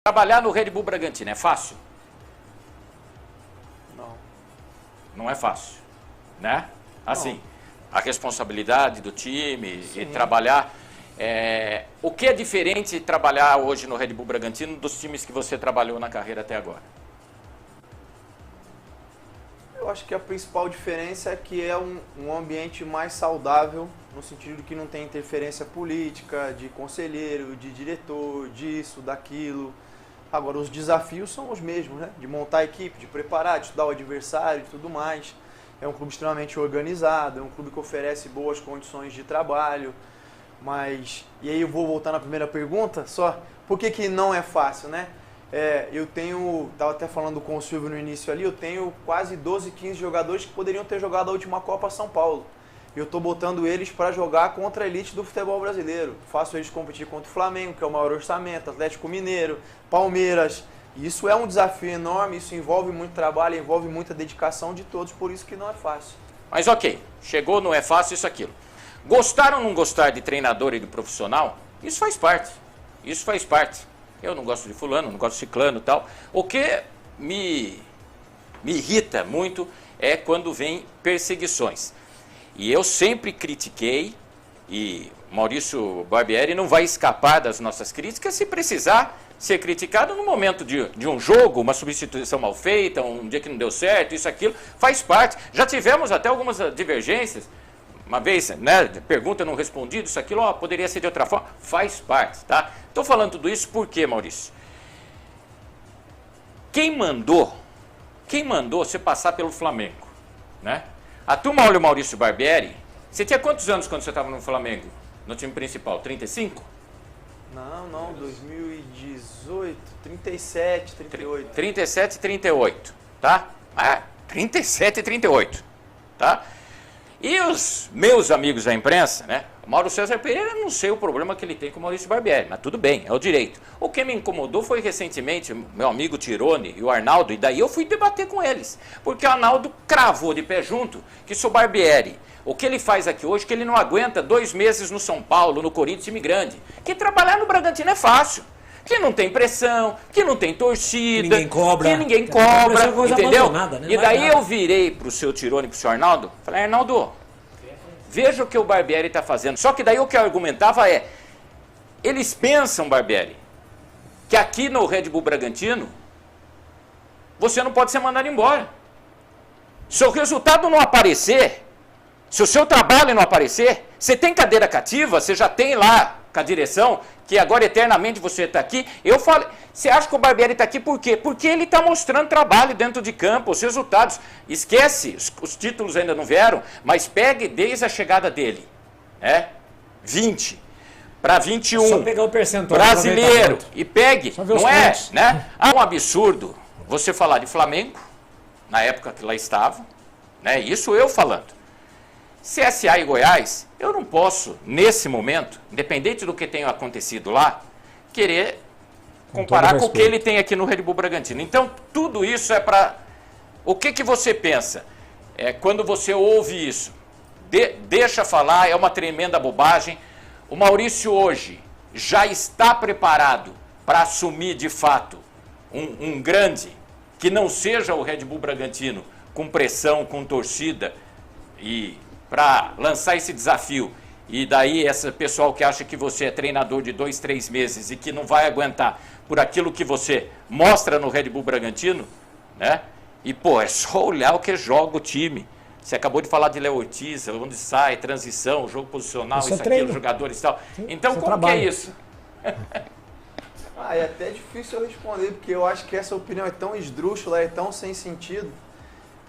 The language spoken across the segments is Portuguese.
Trabalhar no Red Bull Bragantino é fácil? Não. Não é fácil, né? Assim, a responsabilidade do time e trabalhar... o que é diferente trabalhar hoje no Red Bull Bragantino dos times que você trabalhou na carreira até agora? Eu acho que a principal diferença é que é um ambiente mais saudável, no sentido de que não tem interferência política, de conselheiro, de diretor, disso, daquilo. Agora, os desafios são os mesmos, né? De montar a equipe, de preparar, de estudar o adversário e tudo mais. É um clube extremamente organizado, é um clube que oferece boas condições de trabalho. Mas, e aí eu vou voltar na primeira pergunta, só, por que não é fácil, né? Estava até falando com o Silvio no início ali, eu tenho quase 12, 15 jogadores que poderiam ter jogado a última Copa São Paulo. Eu estou botando eles para jogar contra a elite do futebol brasileiro. Faço eles competir contra o Flamengo, que é o maior orçamento, Atlético Mineiro, Palmeiras. Isso é um desafio enorme, isso envolve muito trabalho, envolve muita dedicação de todos, por isso que não é fácil. Mas ok, chegou, não é fácil, isso, aquilo. Gostar ou não gostar de treinador e de profissional, isso faz parte. Isso faz parte. Eu não gosto de fulano, não gosto de ciclano e tal. O que me irrita muito é quando vem perseguições. E eu sempre critiquei, e Maurício Barbieri não vai escapar das nossas críticas, se precisar ser criticado no momento de um jogo, uma substituição mal feita, um dia que não deu certo, isso, aquilo, faz parte. Já tivemos até algumas divergências. Uma vez, né, pergunta não respondida, isso, aquilo, poderia ser de outra forma, faz parte, tá? Estou falando tudo isso por quê, Maurício? Quem mandou você passar pelo Flamengo, né? A turma olha o Maurício Barbieri, você tinha quantos anos quando você estava no Flamengo, no time principal, 35? Não, 2018, 37, 38. 37 e 38, tá? 37 e 38, tá? E os meus amigos da imprensa, né? O Mauro César Pereira, não sei o problema que ele tem com o Maurício Barbieri, mas tudo bem, é o direito. O que me incomodou foi recentemente meu amigo Tirone e o Arnaldo, e daí eu fui debater com eles. Porque o Arnaldo cravou de pé junto que se o Barbieri, o que ele faz aqui hoje, que ele não aguenta 2 meses no São Paulo, no Corinthians, time grande. Que trabalhar no Bragantino é fácil. Que não tem pressão, que não tem torcida, que ninguém cobra, entendeu? Né? E daí eu virei para o seu Tirone e para o seu Arnaldo, falei, Arnaldo, veja o que o Barbieri está fazendo. Só que daí o que eu argumentava eles pensam, Barbieri, que aqui no Red Bull Bragantino, você não pode ser mandado embora. Se o resultado não aparecer, se o seu trabalho não aparecer, você tem cadeira cativa, você já tem lá com a direção, que agora eternamente você está aqui. Eu falei, você acha que o Barbieri está aqui por quê? Porque ele está mostrando trabalho dentro de campo, os resultados. Esquece, os títulos ainda não vieram, mas pegue desde a chegada dele, 20 para 21, só pegar o percentual brasileiro, e pegue, não é, né? Um absurdo você falar de Flamengo, na época que lá estava, né? Isso eu falando. CSA e Goiás, eu não posso, nesse momento, independente do que tenha acontecido lá, querer comparar com o que ele tem aqui no Red Bull Bragantino. Então, tudo isso é para... O que você pensa? Quando você ouve isso, deixa falar, é uma tremenda bobagem. O Maurício hoje já está preparado para assumir, de fato, um grande, que não seja o Red Bull Bragantino, com pressão, com torcida, e... para lançar esse desafio, e daí esse pessoal que acha que você é treinador de 2, 3 meses e que não vai aguentar por aquilo que você mostra no Red Bull Bragantino, né? E, é só olhar o que joga o time. Você acabou de falar de Léo Ortiz, onde sai, transição, jogo posicional, isso aqui, os jogadores e tal. Então, como que é isso? É até difícil eu responder, porque eu acho que essa opinião é tão esdrúxula, é tão sem sentido.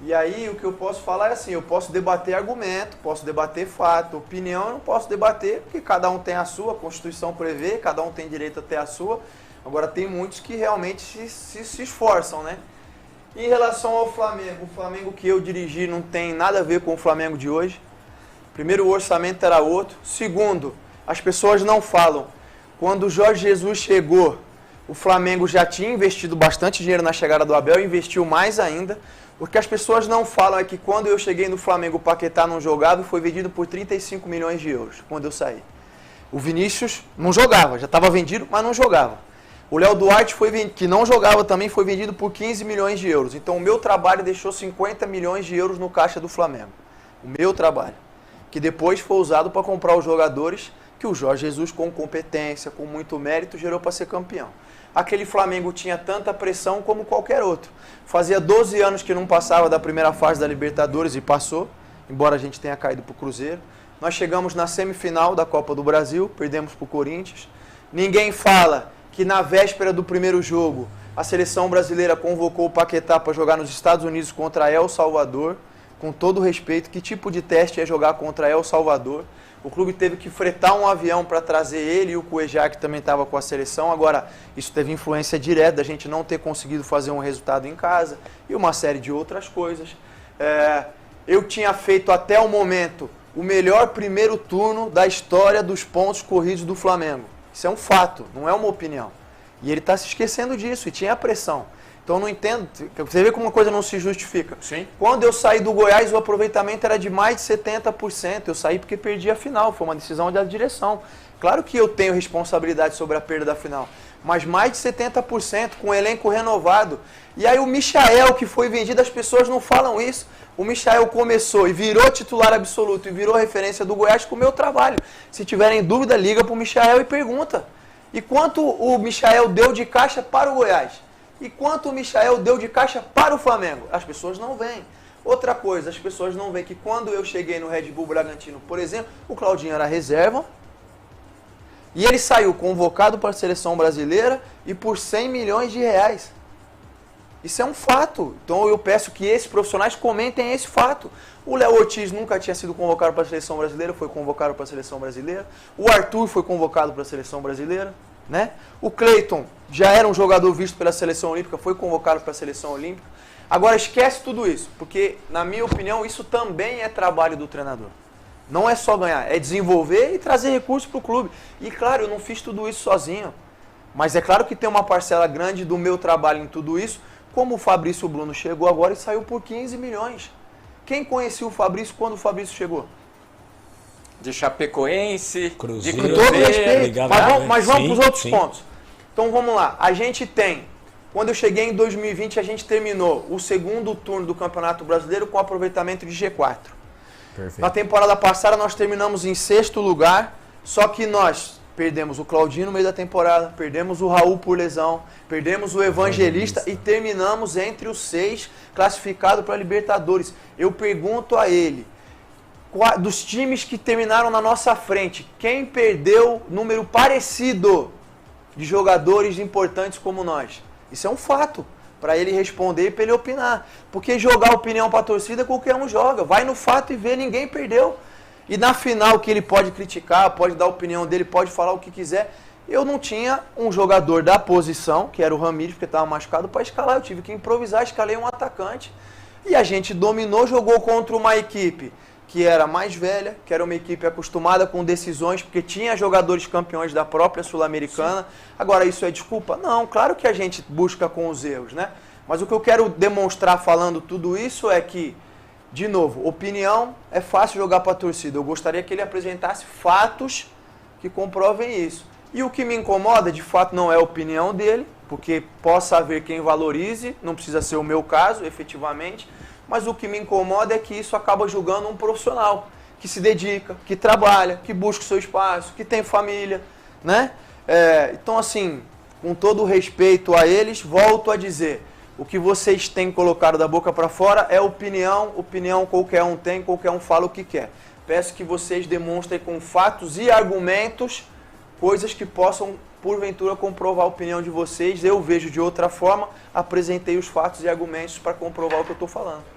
E aí o que eu posso falar é assim, eu posso debater argumento, posso debater fato, opinião eu não posso debater, porque cada um tem a sua, a Constituição prevê, cada um tem direito a ter a sua. Agora tem muitos que realmente se esforçam, né? Em relação ao Flamengo, o Flamengo que eu dirigi não tem nada a ver com o Flamengo de hoje. Primeiro, o orçamento era outro. Segundo, as pessoas não falam. Quando o Jorge Jesus chegou, o Flamengo já tinha investido bastante dinheiro na chegada do Abel, investiu mais ainda. O que as pessoas não falam é que quando eu cheguei no Flamengo, o Paquetá não jogava e foi vendido por 35 milhões de euros, quando eu saí. O Vinícius não jogava, já estava vendido, mas não jogava. O Léo Duarte, que não jogava também, foi vendido por 15 milhões de euros. Então o meu trabalho deixou 50 milhões de euros no caixa do Flamengo. O meu trabalho. Que depois foi usado para comprar os jogadores que o Jorge Jesus, com competência, com muito mérito, gerou para ser campeão. Aquele Flamengo tinha tanta pressão como qualquer outro. Fazia 12 anos que não passava da primeira fase da Libertadores e passou, embora a gente tenha caído para o Cruzeiro. Nós chegamos na semifinal da Copa do Brasil, perdemos para o Corinthians. Ninguém fala que na véspera do primeiro jogo, a seleção brasileira convocou o Paquetá para jogar nos Estados Unidos contra El Salvador. Com todo respeito, que tipo de teste é jogar contra El Salvador? O clube teve que fretar um avião para trazer ele e o Cuejá, que também estava com a seleção. Agora, isso teve influência direta da gente não ter conseguido fazer um resultado em casa e uma série de outras coisas. Eu tinha feito até o momento o melhor primeiro turno da história dos pontos corridos do Flamengo. Isso é um fato, não é uma opinião. E ele está se esquecendo disso, e tinha pressão. Então eu não entendo, você vê como uma coisa não se justifica. Sim. Quando eu saí do Goiás, o aproveitamento era de mais de 70%. Eu saí porque perdi a final, foi uma decisão da direção. Claro que eu tenho responsabilidade sobre a perda da final, mas mais de 70%, com o elenco renovado. E aí o Michael, que foi vendido, as pessoas não falam isso. O Michael começou e virou titular absoluto e virou referência do Goiás com o meu trabalho. Se tiverem dúvida, liga para o Michael e pergunta. E quanto o Michael deu de caixa para o Goiás? E quanto o Michael deu de caixa para o Flamengo? As pessoas não veem. Outra coisa, as pessoas não veem que quando eu cheguei no Red Bull Bragantino, por exemplo, o Claudinho era reserva e ele saiu convocado para a seleção brasileira e por 100 milhões de reais. Isso é um fato. Então eu peço que esses profissionais comentem esse fato. O Léo Ortiz nunca tinha sido convocado para a seleção brasileira, foi convocado para a seleção brasileira. O Arthur foi convocado para a seleção brasileira. Né? O Cleiton já era um jogador visto pela seleção olímpica, foi convocado para a seleção olímpica. Agora esquece tudo isso, porque na minha opinião isso também é trabalho do treinador. Não é só ganhar, é desenvolver e trazer recursos para o clube. E claro, eu não fiz tudo isso sozinho, mas é claro que tem uma parcela grande do meu trabalho em tudo isso, como o Fabrício Bruno chegou agora e saiu por 15 milhões. Quem conhecia o Fabrício quando o Fabrício chegou? De Chapecoense, Cruzeiro, de Com todo Cruzeiro. respeito, mas vamos para os outros sim. pontos. Então vamos lá, a gente tem, quando eu cheguei em 2020, a gente terminou o segundo turno do Campeonato Brasileiro com aproveitamento de G4. Perfeito. Na temporada passada nós terminamos em 6º lugar, só que nós perdemos o Claudinho no meio da temporada, perdemos o Raul por lesão, perdemos o Evangelista e terminamos entre os 6 classificados para a Libertadores. Eu pergunto a ele, dos times que terminaram na nossa frente, quem perdeu número parecido de jogadores importantes como nós? Isso é um fato, para ele responder e para ele opinar. Porque jogar opinião para a torcida, qualquer um joga. Vai no fato e vê, ninguém perdeu. E na final, que ele pode criticar, pode dar a opinião dele, pode falar o que quiser. Eu não tinha um jogador da posição, que era o Ramires, porque estava machucado, para escalar. Eu tive que improvisar, escalei um atacante. E a gente dominou, jogou contra uma equipe que era mais velha, que era uma equipe acostumada com decisões, porque tinha jogadores campeões da própria Sul-Americana. Agora, isso é desculpa? Não, claro que a gente busca com os erros, né? Mas o que eu quero demonstrar falando tudo isso é que, de novo, opinião é fácil jogar para a torcida. Eu gostaria que ele apresentasse fatos que comprovem isso. E o que me incomoda, de fato, não é a opinião dele, porque possa haver quem valorize, não precisa ser o meu caso, efetivamente, mas o que me incomoda é que isso acaba julgando um profissional que se dedica, que trabalha, que busca o seu espaço, que tem família, né? Então, assim, com todo o respeito a eles, volto a dizer, o que vocês têm colocado da boca para fora é opinião qualquer um tem, qualquer um fala o que quer. Peço que vocês demonstrem com fatos e argumentos coisas que possam, porventura, comprovar a opinião de vocês. Eu vejo de outra forma, apresentei os fatos e argumentos para comprovar o que eu estou falando.